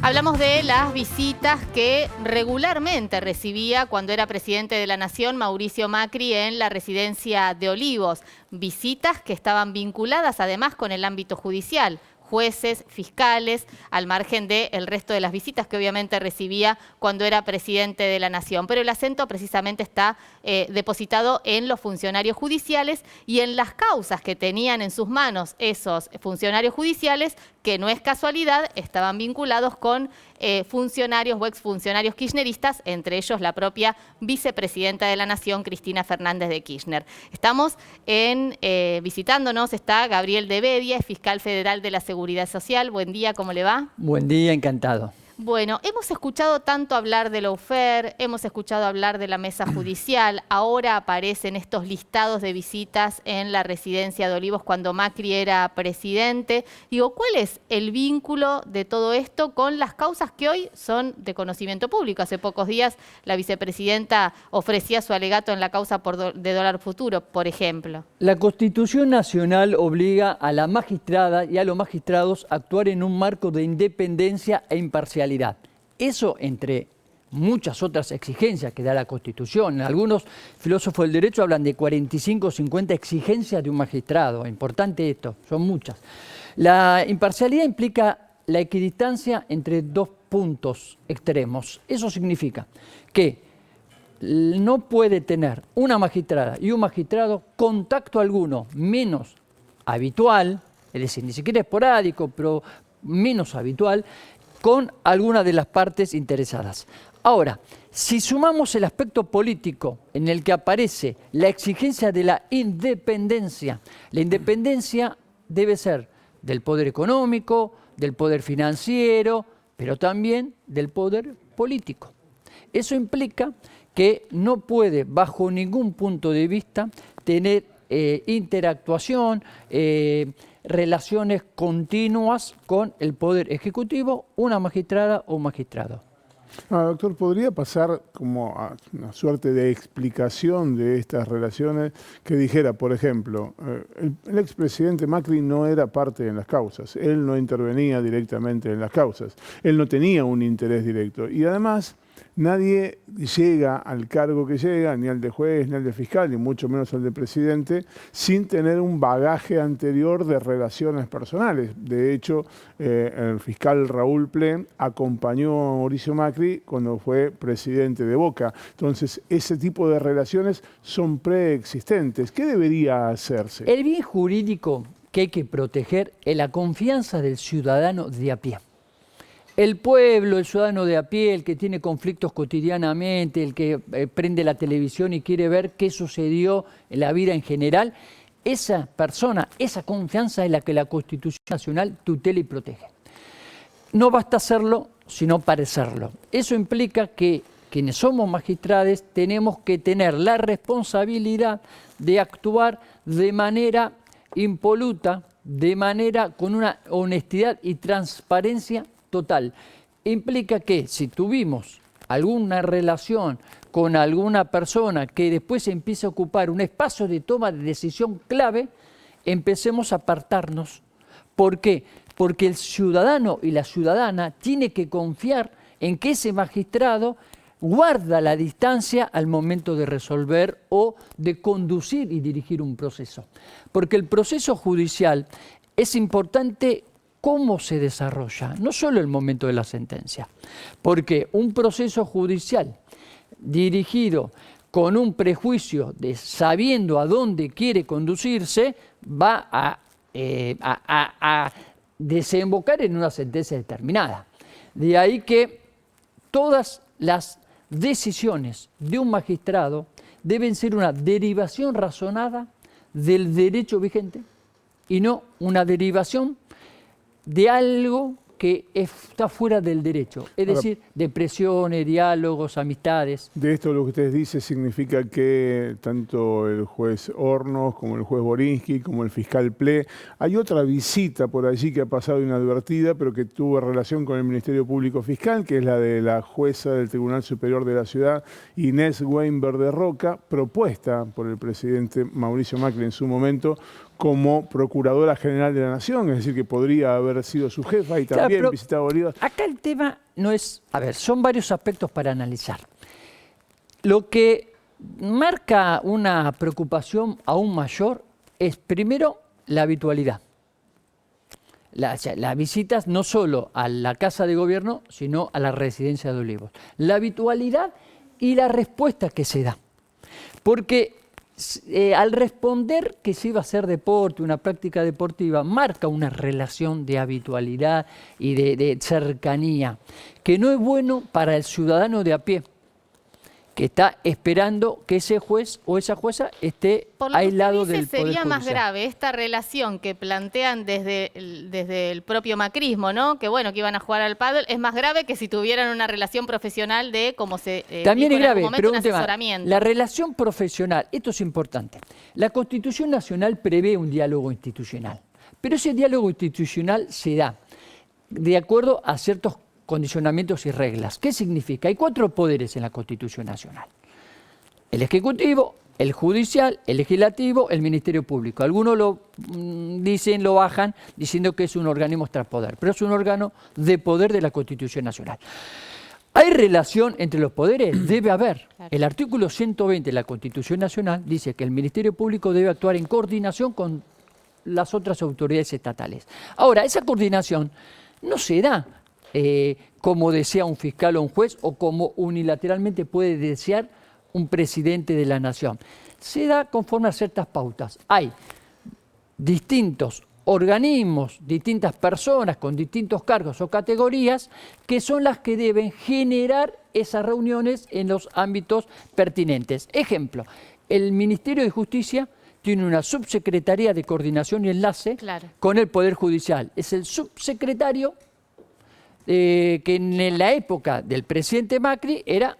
Hablamos de las visitas que regularmente recibía cuando era presidente de la Nación Mauricio Macri en la residencia de Olivos. Visitas que estaban vinculadas además con el ámbito judicial. Jueces, fiscales, al margen del resto de las visitas que obviamente recibía cuando era presidente de la Nación. Pero el acento precisamente está depositado en los funcionarios judiciales y en las causas que tenían en sus manos esos funcionarios judiciales, que no es casualidad, estaban vinculados con funcionarios o exfuncionarios kirchneristas, entre ellos la propia vicepresidenta de la Nación, Cristina Fernández de Kirchner. Estamos visitándonos, está Gabriel de Bedia, fiscal federal de la Seguridad Social. Buen día, ¿cómo le va? Buen día, encantado. Bueno, hemos escuchado tanto hablar de lawfare, hemos escuchado hablar de la mesa judicial, ahora aparecen estos listados de visitas en la residencia de Olivos cuando Macri era presidente. Digo, ¿cuál es el vínculo de todo esto con las causas que hoy son de conocimiento público? Hace pocos días la vicepresidenta ofrecía su alegato en la causa de dólar futuro, por ejemplo. La Constitución Nacional obliga a la magistrada y a los magistrados a actuar en un marco de independencia e imparcialidad. Eso entre muchas otras exigencias que da la Constitución. Algunos filósofos del derecho hablan de 45 o 50 exigencias de un magistrado. Importante esto, son muchas. La imparcialidad implica la equidistancia entre dos puntos extremos. Eso significa que no puede tener una magistrada y un magistrado contacto alguno menos habitual, es decir, ni siquiera esporádico, pero menos habitual, con alguna de las partes interesadas. Ahora, si sumamos el aspecto político en el que aparece la exigencia de la independencia debe ser del poder económico, del poder financiero, pero también del poder político. Eso implica que no puede, bajo ningún punto de vista, tener interactuación, relaciones continuas con el Poder Ejecutivo, una magistrada o un magistrado. Doctor, ¿podría pasar como a una suerte de explicación de estas relaciones que dijera, por ejemplo, el expresidente Macri no era parte en las causas, él no intervenía directamente en las causas, él no tenía un interés directo y además nadie llega al cargo que llega, ni al de juez, ni al de fiscal, ni mucho menos al de presidente, sin tener un bagaje anterior de relaciones personales. De hecho, el fiscal Raúl Plen acompañó a Mauricio Macri cuando fue presidente de Boca. Entonces, ese tipo de relaciones son preexistentes. ¿Qué debería hacerse? El bien jurídico que hay que proteger es la confianza del ciudadano de a pie. El pueblo, el ciudadano de a pie, el que tiene conflictos cotidianamente, el que prende la televisión y quiere ver qué sucedió en la vida en general, esa persona, esa confianza es la que la Constitución Nacional tutela y protege. No basta hacerlo, sino parecerlo. Eso implica que quienes somos magistrados tenemos que tener la responsabilidad de actuar de manera impoluta, de manera con una honestidad y transparencia total. Implica que si tuvimos alguna relación con alguna persona que después empiece a ocupar un espacio de toma de decisión clave, empecemos a apartarnos. ¿Por qué? Porque el ciudadano y la ciudadana tiene que confiar en que ese magistrado guarda la distancia al momento de resolver o de conducir y dirigir un proceso. Porque el proceso judicial es importante cómo se desarrolla, no solo el momento de la sentencia, porque un proceso judicial dirigido con un prejuicio de sabiendo a dónde quiere conducirse, va a desembocar en una sentencia determinada. De ahí que todas las decisiones de un magistrado deben ser una derivación razonada del derecho vigente y no una derivación de algo que está fuera del derecho, es decir, de presiones, diálogos, amistades. De esto lo que usted dice significa que tanto el juez Hornos como el juez Borinsky, como el fiscal Ple, hay otra visita por allí que ha pasado inadvertida, pero que tuvo relación con el Ministerio Público Fiscal, que es la de la jueza del Tribunal Superior de la Ciudad, Inés Weinberg de Roca, propuesta por el presidente Mauricio Macri en su momento como Procuradora General de la Nación, es decir, que podría haber sido su jefa y también Claro, visitado Bolívar. acá el tema no es... A ver, son varios aspectos para analizar. Lo que marca una preocupación aún mayor es, primero, la habitualidad. Las visitas no solo a la Casa de Gobierno, sino a la residencia de Olivos. La habitualidad y la respuesta que se da. Porque al responder que se iba a hacer deporte, una práctica deportiva, marca una relación de habitualidad y de cercanía, que no es bueno para el ciudadano de a pie, que está esperando que ese juez o esa jueza esté Por lo que aislado usted dice, del Poder sería más Judicial. grave esta relación que plantean desde el propio macrismo, ¿no? Que bueno, que iban a jugar al pádel, es más grave que si tuvieran una relación profesional de, como se También dijo es en algún grave, momento, pero un un tema, asesoramiento. la relación profesional, esto es importante. La Constitución Nacional prevé un diálogo institucional, pero ese diálogo institucional se da de acuerdo a ciertos condicionamientos y reglas. ¿Qué significa? Hay 4 poderes en la Constitución Nacional. El Ejecutivo, el Judicial, el Legislativo, el Ministerio Público. Algunos lo dicen, lo bajan, diciendo que es un organismo extrapoder, pero es un órgano de poder de la Constitución Nacional. ¿Hay relación entre los poderes? Debe haber. Claro. El artículo 120 de la Constitución Nacional dice que el Ministerio Público debe actuar en coordinación con las otras autoridades estatales. Ahora, esa coordinación no se da como desea un fiscal o un juez o como unilateralmente puede desear un presidente de la nación. Se da conforme a ciertas pautas. Hay distintos organismos, distintas personas con distintos cargos o categorías que son las que deben generar esas reuniones en los ámbitos pertinentes. Ejemplo, el Ministerio de Justicia tiene una subsecretaría de coordinación y enlace Claro. con el Poder Judicial. Es el subsecretario que en la época del presidente Macri era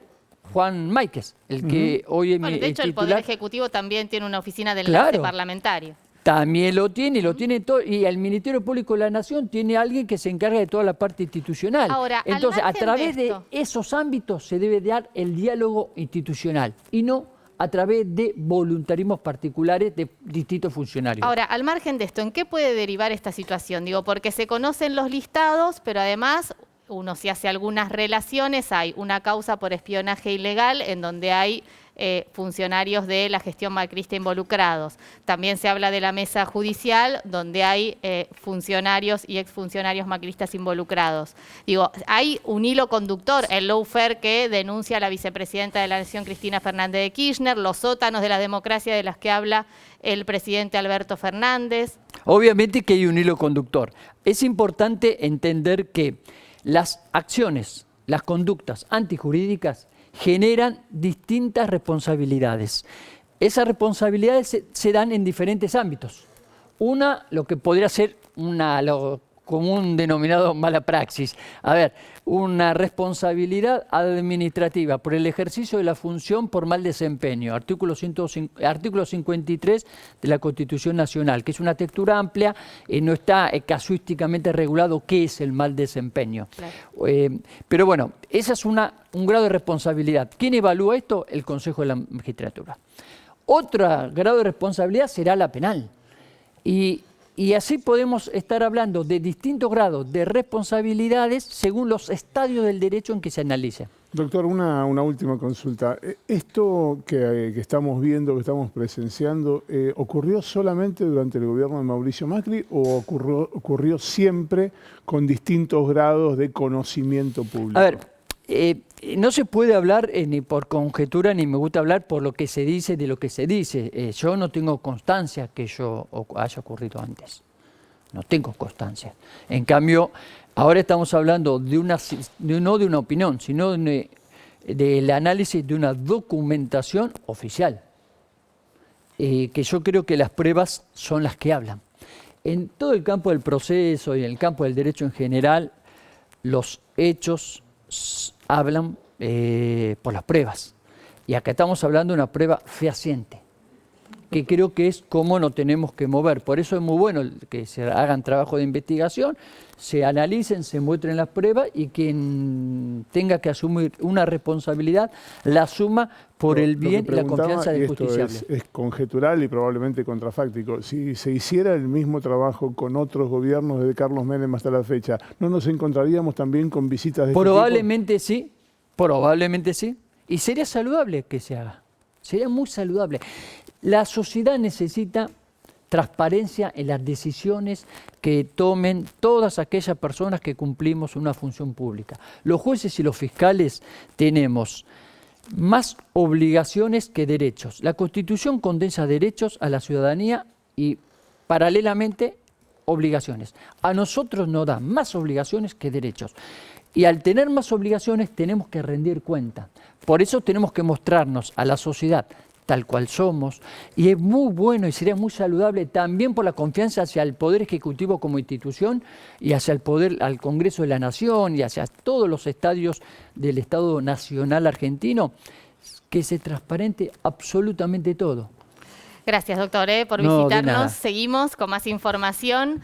Juan Máiquez, el que hoy es Bueno, de hecho, el Poder titular. Ejecutivo también tiene una oficina de enlace Claro. parlamentario. También lo tiene todo, y el Ministerio Público de la Nación tiene alguien que se encarga de toda la parte institucional. Ahora, al entonces, a margen través de de esto- esos ámbitos se debe dar el diálogo institucional y no a través de voluntarismos particulares de distintos funcionarios. Ahora, al margen de esto, ¿en qué puede derivar esta situación? Digo, porque se conocen los listados, pero además uno si hace algunas relaciones, hay una causa por espionaje ilegal en donde hay funcionarios de la gestión macrista involucrados. También se habla de la mesa judicial donde hay funcionarios y exfuncionarios macristas involucrados. Digo, hay un hilo conductor, el lawfare que denuncia a la vicepresidenta de la Nación, Cristina Fernández de Kirchner, los sótanos de la democracia de las que habla el presidente Alberto Fernández. Obviamente que hay un hilo conductor. Es importante entender que las acciones, las conductas antijurídicas generan distintas responsabilidades. Esas responsabilidades se dan en diferentes ámbitos. Una, lo que podría ser lo común denominado mala praxis. A ver, una responsabilidad administrativa por el ejercicio de la función por mal desempeño, artículo 53 de la Constitución Nacional, que es una textura amplia y no está casuísticamente regulado qué es el mal desempeño. Claro. Pero bueno, esa es un grado de responsabilidad. ¿Quién evalúa esto? El Consejo de la Magistratura. Otro grado de responsabilidad será la penal. Y así podemos estar hablando de distintos grados de responsabilidades según los estadios del derecho en que se analice. Doctor, una última consulta. ¿Esto que estamos viendo, que estamos presenciando, ocurrió solamente durante el gobierno de Mauricio Macri o ocurrió siempre con distintos grados de conocimiento público? A ver, no se puede hablar ni por conjetura ni me gusta hablar por lo que se dice de lo que se dice. Yo no tengo constancia que eso haya ocurrido antes. No tengo constancia. En cambio, ahora estamos hablando no de una opinión, sino del análisis de una documentación oficial. Que yo creo que las pruebas son las que hablan. En todo el campo del proceso y en el campo del derecho en general, los hechos hablan por las pruebas. Y acá estamos hablando de una prueba fehaciente, que creo que es cómo nos tenemos que mover. Por eso es muy bueno que se hagan trabajo de investigación, se analicen, se muestren las pruebas y quien tenga que asumir una responsabilidad la asuma por el bien y la confianza del justiciable. Es conjetural y probablemente contrafáctico. Si se hiciera el mismo trabajo con otros gobiernos desde Carlos Menem hasta la fecha, ¿no nos encontraríamos también con visitas de Probablemente sí, probablemente sí. Y sería saludable que se haga. Sería muy saludable. La sociedad necesita transparencia en las decisiones que tomen todas aquellas personas que cumplimos una función pública. Los jueces y los fiscales tenemos más obligaciones que derechos. La Constitución condensa derechos a la ciudadanía y paralelamente obligaciones. A nosotros nos da más obligaciones que derechos. Y al tener más obligaciones tenemos que rendir cuenta. Por eso tenemos que mostrarnos a la sociedad tal cual somos, y es muy bueno y sería muy saludable también por la confianza hacia el Poder Ejecutivo como institución y hacia el poder, al Congreso de la Nación y hacia todos los estadios del Estado Nacional argentino, que se transparente absolutamente todo. Gracias, doctor, por No, de visitarnos. nada. Seguimos con más información.